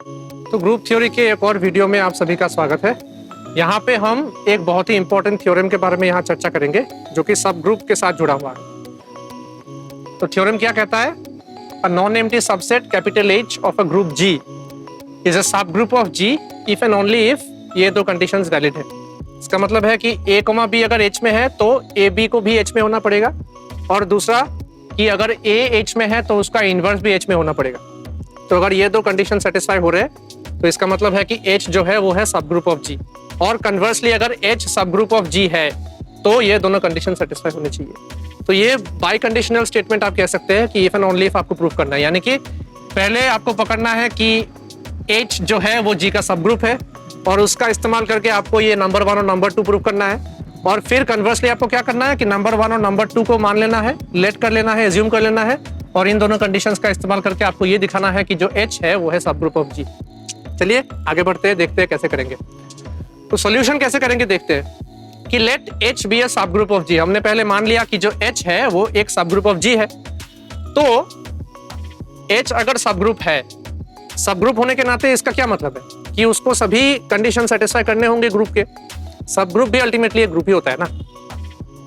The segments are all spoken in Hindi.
तो ग्रुप थ्योरी के एक और वीडियो में आप सभी का स्वागत है। यहाँ पे हम एक बहुत ही इंपॉर्टेंट थ्योरम के बारे में यहाँ चर्चा करेंगे जो कि सब ग्रुप के साथ जुड़ा हुआ है। तो थ्योरम क्या कहता है? A non empty subset capital H of a group G is a subgroup of G if and only if ये दो कंडीशंस वैलिड है। इसका मतलब है कि A, B अगर H में है तो A, B को भी H में होना पड़ेगा, और दूसरा कि अगर A H में है तो उसका इनवर्स भी H में होना पड़ेगा। तो अगर ये दो कंडीशन सेटिस्फाई हो रहे हैं तो इसका मतलब है कि H जो है वो है सब ग्रुप ऑफ G, और कन्वर्सली अगर H सब ग्रुप ऑफ G है तो ये दोनों कंडीशन सेटिस्फाई होनी चाहिए। तो ये बाई कंडीशनल स्टेटमेंट आप कह सकते हैं कि इफ एंड ओनली इफ आपको प्रूव करना है, यानी कि पहले आपको पकड़ना है कि H जो है वो G का सब ग्रुप है, और उसका इस्तेमाल करके आपको ये नंबर 1 और नंबर 2 प्रूव करना है। और फिर कन्वर्सली आपको क्या करना है कि नंबर 1 और नंबर 2 को मान लेना है, लेट कर लेना है, एज्यूम कर लेना है, और इन दोनों कंडीशंस का इस्तेमाल करके आपको ये दिखाना है कि जो H है वो है सब ग्रुप ऑफ G। चलिए आगे बढ़ते हैं, देखते हैं कैसे करेंगे। तो सॉल्यूशन कैसे करेंगे देखते हैं कि late H be a subgroup of G। हमने पहले मान लिया कि जो H है वो एक सब ग्रुप ऑफ G है। तो H अगर सब ग्रुप है, सब ग्रुप होने के नाते इसका क्या मतलब है कि उसको सभी कंडीशन सेटिस्फाई करने होंगे ग्रुप के। सब ग्रुप भी अल्टीमेटली एक ग्रुप ही होता है ना।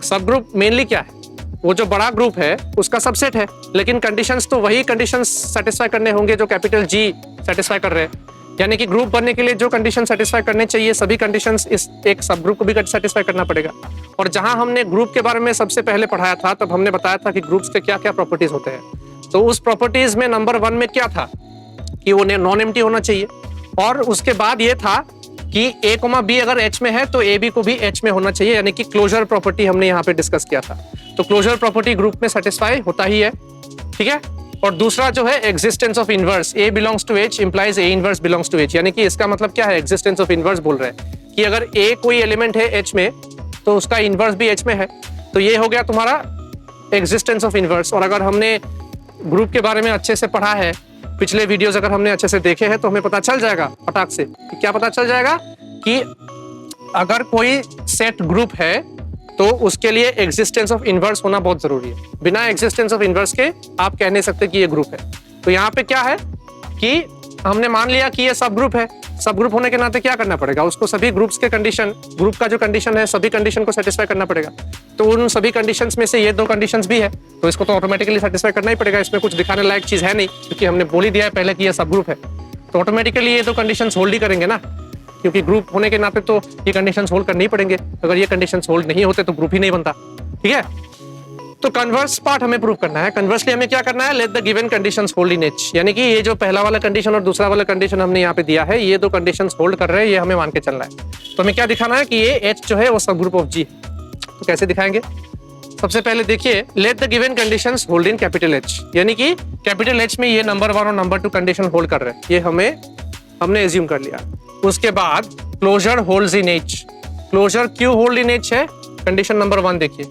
सब ग्रुप मेनली क्या है? वो जो बड़ा ग्रुप है उसका सबसेट है, लेकिन कंडीशंस तो वही कंडीशंस सेटिस्फाई करने होंगे जो कैपिटल G सेटिस्फाई कर रहे हैं। यानी कि ग्रुप बनने के लिए जो कंडीशन सेटिस्फाई करने चाहिए सभी कंडीशंस इस एक सब ग्रुप को भी सेटिस्फाई करना पड़ेगा। और जहां हमने ग्रुप के बारे में सबसे पहले पढ़ाया था तब हमने बताया था कि ग्रुप्स के क्या क्या प्रॉपर्टीज होते हैं। तो उस प्रॉपर्टीज में नंबर 1 में क्या था कि वो नॉन एम्प्टी होना चाहिए, और उसके बाद ये था कि A, B अगर H में है तो A, B को भी H में होना चाहिए, यानी कि क्लोजर प्रॉपर्टी हमने यहाँ पे डिस्कस किया था। तो क्लोजर प्रॉपर्टी ग्रुप में सेटिस्फाई होता ही है, ठीक है। और दूसरा जो है existence of inverse, A belongs to H implies A inverse belongs to H, यानी कि इसका मतलब क्या है? एग्जिस्टेंस ऑफ इनवर्स बोल रहे हैं कि अगर A कोई एलिमेंट है H में तो उसका इनवर्स भी H में है। तो ये हो गया तुम्हारा एग्जिस्टेंस ऑफ इनवर्स। और अगर हमने ग्रुप के बारे में अच्छे से पढ़ा है, पिछले वीडियोस अगर हमने अच्छे से देखे हैं तो हमें पता चल जाएगा फटाक से कि क्या पता चल जाएगा कि अगर कोई सेट ग्रुप है तो उसके लिए एग्जिस्टेंस ऑफ इनवर्स होना बहुत जरूरी है। बिना एग्जिस्टेंस ऑफ इनवर्स के आप कह नहीं सकते कि ये ग्रुप है। तो यहाँ पे क्या है कि हमने मान लिया कि ये सब ग्रुप है। सब ग्रुप होने के नाते क्या करना पड़ेगा? उसको सभी ग्रुप्स के कंडीशन, ग्रुप का जो कंडीशन है सभी कंडीशन को सेटिस्फाई करना पड़ेगा। तो उन सभी कंडीशंस में से ये दो कंडीशंस भी है, तो इसको तो ऑटोमेटिकली सेटिस्फाई करना ही पड़ेगा। इसमें कुछ दिखाने लायक चीज है नहीं, क्योंकि हमने बोल ही दिया है पहले कि ये सब ग्रुप है। तो ऑटोमेटिकली ये दो कंडीशंस होल्ड ही करेंगे ना, क्योंकि ग्रुप होने के नाते तो ये कंडीशंस होल्ड करने ही पड़ेंगे। अगर ये कंडीशंस होल्ड नहीं होते तो ग्रुप ही नहीं बनता, ठीक है। तो कन्वर्स पार्ट हमें प्रूव करना है। कन्वर्सली हमें क्या करना है? Let the given conditions hold in H, यानी कि ये जो पहला वाला कंडीशन और दूसरा वाला कंडीशन हमने यहाँ पे दिया है, ये दो कंडीशंस होल्ड कर रहे हैं, ये हमें मान के चलना है। तो हमें क्या दिखाना है कि ये H जो है वो सब ग्रुप ऑफ G है। तो कैसे दिखाएंगे? सबसे पहले देखिए, let the given conditions hold in capital H, यानी कि कैपिटल H में ये नंबर 1 और नंबर 2 कंडीशन होल्ड कर रहे हैं, ये हमने एज्यूम कर लिया। उसके बाद क्लोजर होल्ड्स इन H। क्लोजर क्यों होल्ड इन H है? कंडीशन नंबर 1 देखिए,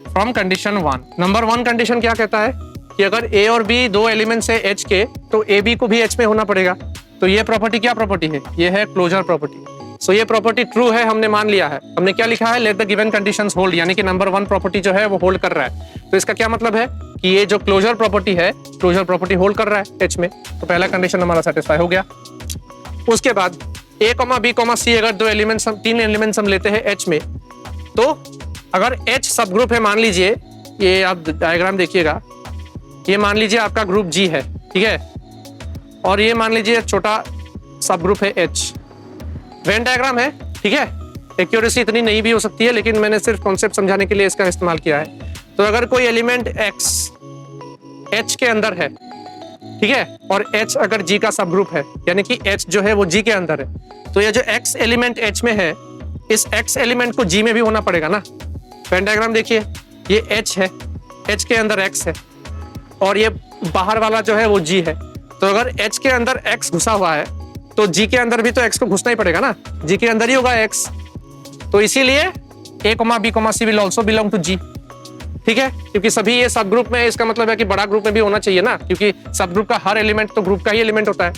फ्रॉम कंडीशन 1। नंबर 1 कंडीशन क्या कहता है कि अगर A और B दो एलिमेंट्स है H के तो A, B को भी H में होना पड़ेगा। तो ये प्रॉपर्टी क्या प्रॉपर्टी है? ये है क्लोजर प्रॉपर्टी। सो ये प्रॉपर्टी ट्रू है, हमने मान लिया है। हमने क्या लिखा है? Let the given conditions hold, यानी कि नंबर 1 प्रॉपर्टी जो है वो होल्ड कर रहा है। तो इसका क्या मतलब है कि ये जो क्लोजर प्रॉपर्टी है, क्लोजर प्रॉपर्टी होल्ड कर रहा है H में। तो पहला कंडीशन हमारा सेटिस्फाई हो गया। उसके बाद A, B, C अगर दो एलिमेंट्स, 3 एलिमेंट्स हम लेते हैं H में, तो अगर H सब ग्रुप है, मान लीजिए ये आप डायग्राम देखिएगा, ये मान लीजिए आपका ग्रुप G है, ठीक है, और ये मान लीजिए छोटा सब ग्रुप है H। वेन डायग्राम है, ठीक है। एक्यूरेसी इतनी नहीं भी हो सकती है, लेकिन मैंने सिर्फ कॉन्सेप्ट समझाने के लिए इसका इस्तेमाल किया है। तो अगर कोई एलिमेंट X H के अंदर है, ठीक है, और H अगर G का सब ग्रुप है, यानी कि H जो है वो G के अंदर है, तो ये जो X एलिमेंट H में है, इस X एलिमेंट को G में भी होना पड़ेगा ना। वेन डायग्राम देखिए, ये H है, H के अंदर X है, और ये बाहर वाला जो है वो G है। तो अगर H के अंदर X घुसा हुआ है तो G के अंदर भी तो X को घुसना ही पड़ेगा ना, G के अंदर ही होगा X। तो इसीलिए A, B, C will also belong to G, ठीक है, क्योंकि सभी ये सब ग्रुप में है। इसका मतलब है कि बड़ा ग्रुप में भी होना चाहिए ना, क्योंकि सब ग्रुप का हर एलिमेंट तो ग्रुप का ही एलिमेंट होता है।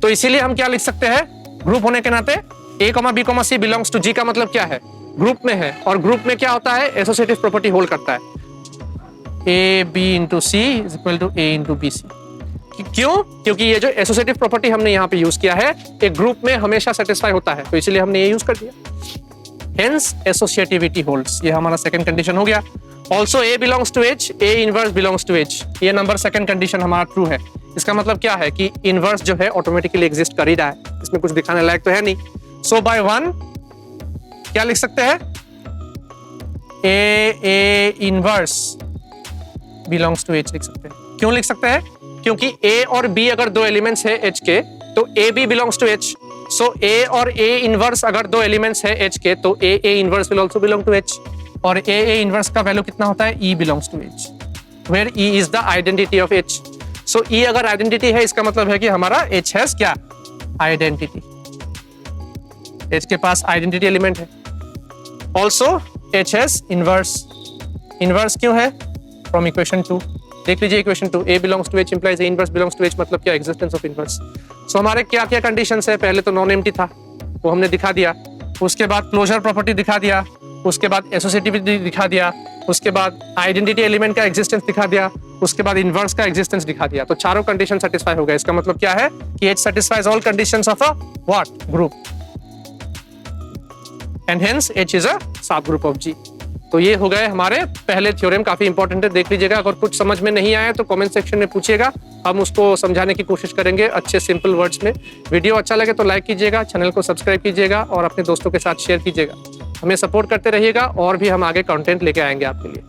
तो इसीलिए हम क्या लिख सकते हैं? ग्रुप होने के नाते A, B, C belongs to G का मतलब क्या है? ग्रुप में है, और ग्रुप में क्या होता है? एसोसिएटिव प्रॉपर्टी होल्ड करता है। A, B into C is equal to A into BC। क्यों? क्योंकि ये जो एसोसिएटिव प्रॉपर्टी हमने यहाँ पे यूज किया है, एक ग्रुप में हमेशा सेटिस्फाई होता है, तो इसलिए हमने ये यूज कर दिया। हेंस एसोसिएटिविटी होल्ड्स, ये हमारा सेकंड कंडीशन हो गया। Also A belongs to H, A inverse belongs to H, ये नंबर सेकंड कंडीशन हमारा ट्रू है। इसका मतलब क्या है कि इनवर्स जो है ऑटोमेटिकली एग्जिस्ट कर ही रहा है, इसमें कुछ दिखाने लायक तो है नहीं। सो बाय वन क्या लिख सकते हैं? A inverse belongs to H लिख सकते हैं। क्यों लिख सकते हैं? क्योंकि ए और बी अगर दो एलिमेंट्स है एच के, तो a b belongs to H. So a और ए इनवर्स अगर दो एलिमेंट्स है एच के, तो a inverse will also belong to H. और ए इनवर्स का वैल्यू कितना होता है? E belongs to H, where e is the identity of H. So e अगर आइडेंटिटी है, इसका मतलब है कि हमारा एच हैज क्या? आइडेंटिटी। एच के पास आइडेंटिटी एलिमेंट है। Also H has inverse. Inverse क्यों है? फ्रॉम इक्वेशन 2 देख लीजिए, equation 2, a belongs to H implies A inverse belongs to H, मतलब क्या? Existence of inverse. सो हमारे क्या क्या कंडीशंस है? पहले तो नॉन एम्प्टी था, वो हमने दिखा दिया। उसके बाद क्लोजर प्रॉपर्टी दिखा दिया, उसके बाद एसोसिएटिविटी दिखा दिया, उसके बाद आइडेंटिटी एलिमेंट का एग्जिस्टेंस दिखा दिया, उसके बाद इनवर्स का एग्जिस्टेंस दिखा दिया। तो चारों कंडीशन सेटिस्फाई हो गए। इसका मतलब क्या है कि H satisfies all conditions of a what? Group, and hence H is a subgroup of जी। तो ये हो गए हमारे पहले थ्योरम, काफी इंपॉर्टेंट है, देख लीजिएगा। अगर कुछ समझ में नहीं आया तो कमेंट सेक्शन में पूछिएगा, हम उसको समझाने की कोशिश करेंगे अच्छे सिंपल वर्ड्स में। वीडियो अच्छा लगे तो लाइक कीजिएगा, चैनल को सब्सक्राइब कीजिएगा और अपने दोस्तों के साथ शेयर कीजिएगा। हमें सपोर्ट करते रहिएगा और भी हम आगे कंटेंट लेके आएंगे आपके लिए।